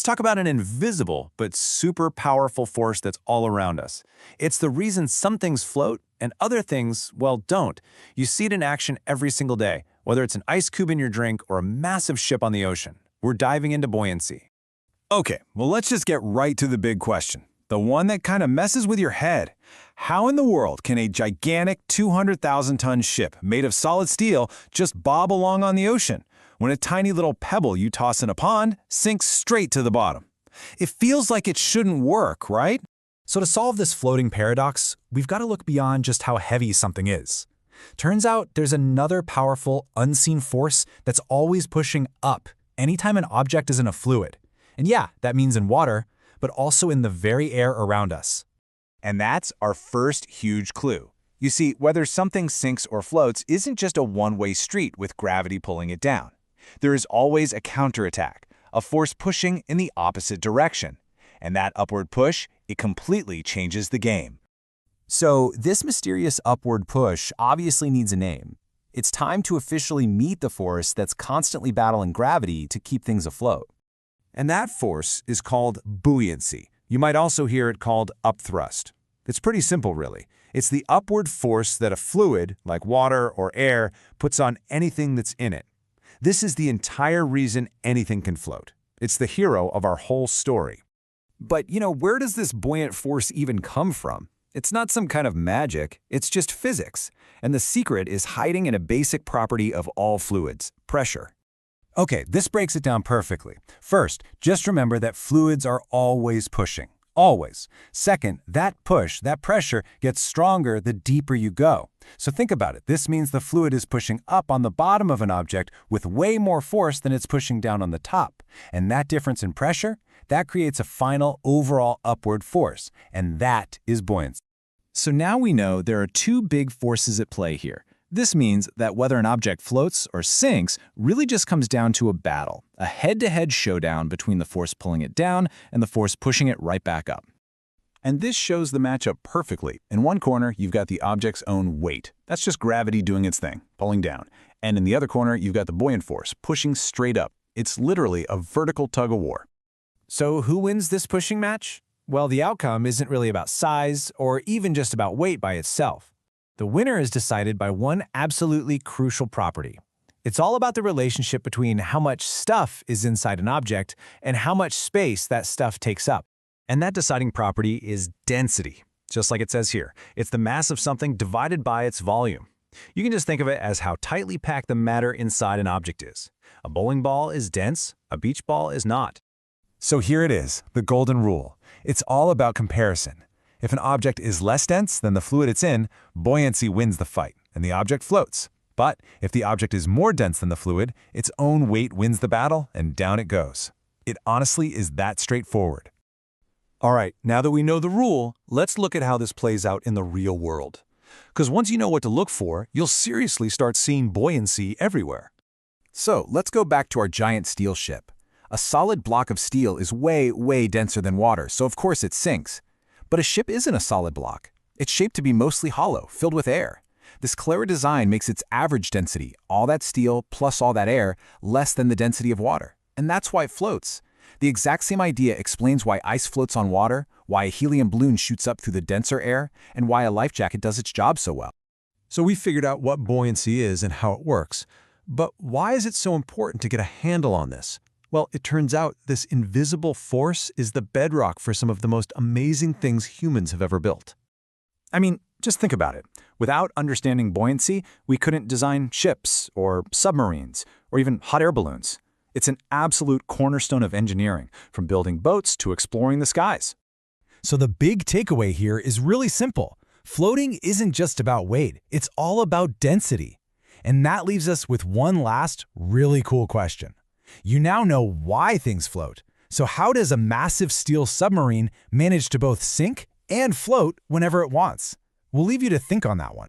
let's talk about an invisible but super powerful force that's all around us. It's the reason some things float and other things, well, don't. You see it in action every single day, whether it's an ice cube in your drink or a massive ship on the ocean. We're diving into buoyancy. Okay, well let's just get right to the big question. The one that kind of messes with your head. How in the world can a gigantic 200,000-ton ship made of solid steel just bob along on the ocean when a tiny little pebble you toss in a pond sinks straight to the bottom? It feels like it shouldn't work, right? So to solve this floating paradox, we've got to look beyond just how heavy something is. Turns out there's another powerful, unseen force that's always pushing up anytime an object is in a fluid. And yeah, that means in water, but also in the very air around us. And that's our first huge clue. You see, whether something sinks or floats isn't just a one-way street with gravity pulling it down. There is always a counterattack, a force pushing in the opposite direction. And that upward push, it completely changes the game. So this mysterious upward push obviously needs a name. It's time to officially meet the force that's constantly battling gravity to keep things afloat. And that force is called buoyancy. You might also hear it called upthrust. It's pretty simple, really. It's the upward force that a fluid, like water or air, puts on anything that's in it. This is the entire reason anything can float. It's the hero of our whole story. But, where does this buoyant force even come from? It's not some kind of magic, it's just physics. And the secret is hiding in a basic property of all fluids, pressure. Okay, this breaks it down perfectly. First, just remember that fluids are always pushing. Always. Second, that push, that pressure, gets stronger the deeper you go. So think about it. This means the fluid is pushing up on the bottom of an object with way more force than it's pushing down on the top. And that difference in pressure, that creates a final overall upward force. And that is buoyancy. So now we know there are two big forces at play here. This means that whether an object floats or sinks really just comes down to a battle, a head-to-head showdown between the force pulling it down and the force pushing it right back up. And this shows the matchup perfectly. In one corner, you've got the object's own weight. That's just gravity doing its thing, pulling down. And in the other corner, you've got the buoyant force, pushing straight up. It's literally a vertical tug-of-war. So who wins this pushing match? Well, the outcome isn't really about size or even just about weight by itself. The winner is decided by one absolutely crucial property. It's all about the relationship between how much stuff is inside an object and how much space that stuff takes up. And that deciding property is density. Just like it says here, it's the mass of something divided by its volume. You can just think of it as how tightly packed the matter inside an object is. A bowling ball is dense, a beach ball is not. So here it is, the golden rule. It's all about comparison. If an object is less dense than the fluid it's in, buoyancy wins the fight, and the object floats. But if the object is more dense than the fluid, its own weight wins the battle, and down it goes. It honestly is that straightforward. All right, now that we know the rule, let's look at how this plays out in the real world. Because once you know what to look for, you'll seriously start seeing buoyancy everywhere. So let's go back to our giant steel ship. A solid block of steel is way, way denser than water, so of course it sinks. But a ship isn't a solid block. It's shaped to be mostly hollow, filled with air. This clever design makes its average density, all that steel plus all that air, less than the density of water. And that's why it floats. The exact same idea explains why ice floats on water, why a helium balloon shoots up through the denser air, and why a life jacket does its job so well. So we figured out what buoyancy is and how it works. But why is it so important to get a handle on this? Well, it turns out this invisible force is the bedrock for some of the most amazing things humans have ever built. I mean, just think about it. Without understanding buoyancy, we couldn't design ships or submarines or even hot air balloons. It's an absolute cornerstone of engineering, from building boats to exploring the skies. So the big takeaway here is really simple. Floating isn't just about weight, it's all about density. And that leaves us with one last really cool question. You now know why things float. So how does a massive steel submarine manage to both sink and float whenever it wants? We'll leave you to think on that one.